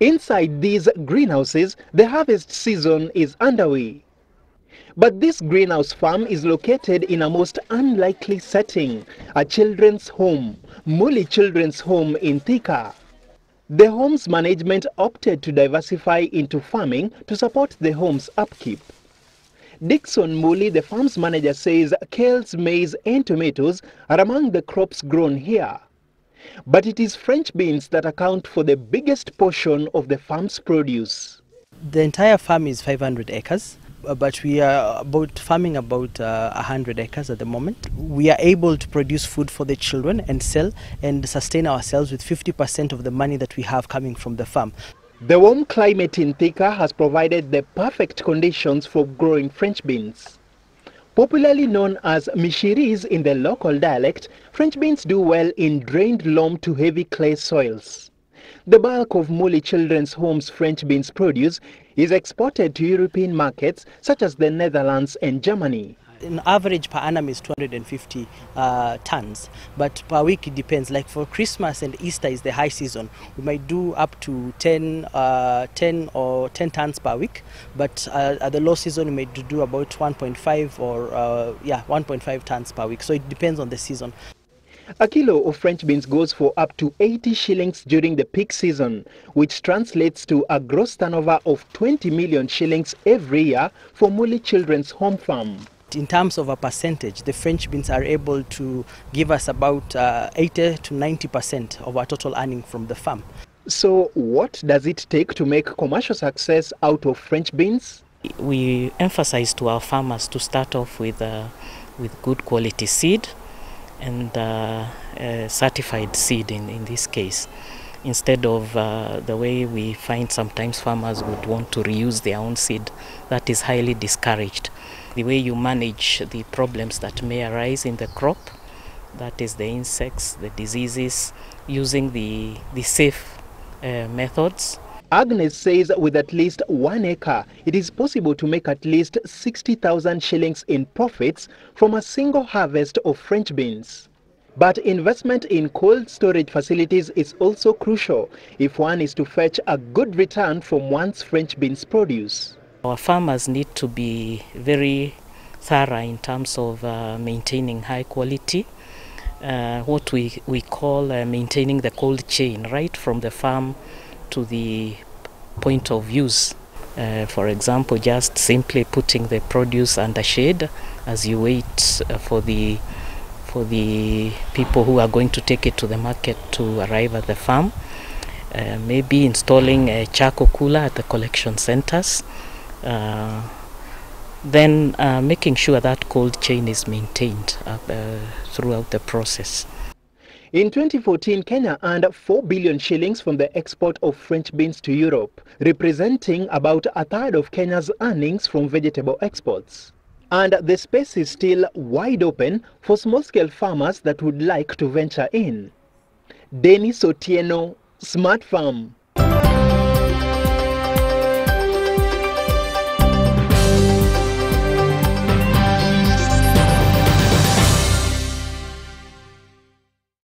Inside these greenhouses, the harvest season is underway. But this greenhouse farm is located in a most unlikely setting, a children's home, Muli Children's Home in Thika. The home's management opted to diversify into farming to support the home's upkeep. Dixon Muli, the farm's manager, says kales, maize and tomatoes are among the crops grown here. But it is French beans that account for the biggest portion of the farm's produce. The entire farm is 500 acres, but we are farming about 100 acres at the moment. We are able to produce food for the children and sell and sustain ourselves with 50% of the money that we have coming from the farm. The warm climate in Thika has provided the perfect conditions for growing French beans. Popularly known as mishiris in the local dialect, French beans do well in drained loam to heavy clay soils. The bulk of Muli Children's Home's French beans produce is exported to European markets such as the Netherlands and Germany. In average per annum is 250 tons, but per week it depends. Like for Christmas and Easter is the high season. We might do up to 10 tons per week, but at the low season we may do about 1.5 or 1.5 tons per week. So it depends on the season. A kilo of French beans goes for up to 80 shillings during the peak season, which translates to a gross turnover of 20 million shillings every year for Muli Children's Home Farm. In terms of a percentage, the French beans are able to give us about 80 to 90% of our total earning from the farm. So what does it take to make commercial success out of French beans? We emphasize to our farmers to start off with good quality seed and certified seed in this case, instead of the way we find sometimes farmers would want to reuse their own seed. That is highly discouraged. The way you manage the problems that may arise in the crop, that is the insects, the diseases, using the safe methods. Agnes says with at least 1 acre, it is possible to make at least 60,000 shillings in profits from a single harvest of French beans. But investment in cold storage facilities is also crucial if one is to fetch a good return from one's French beans produce. Our farmers need to be very thorough in terms of maintaining high quality, what we call maintaining the cold chain, right from the farm to the point of use. For example, just simply putting the produce under shade as you wait for the people who are going to take it to the market to arrive at the farm. Maybe installing a charcoal cooler at the collection centers. Then making sure that cold chain is maintained throughout the process. In 2014, Kenya earned 4 billion shillings from the export of French beans to Europe, representing about a third of Kenya's earnings from vegetable exports. And the space is still wide open for small-scale farmers that would like to venture in. Dennis Otieno, Smart Farm.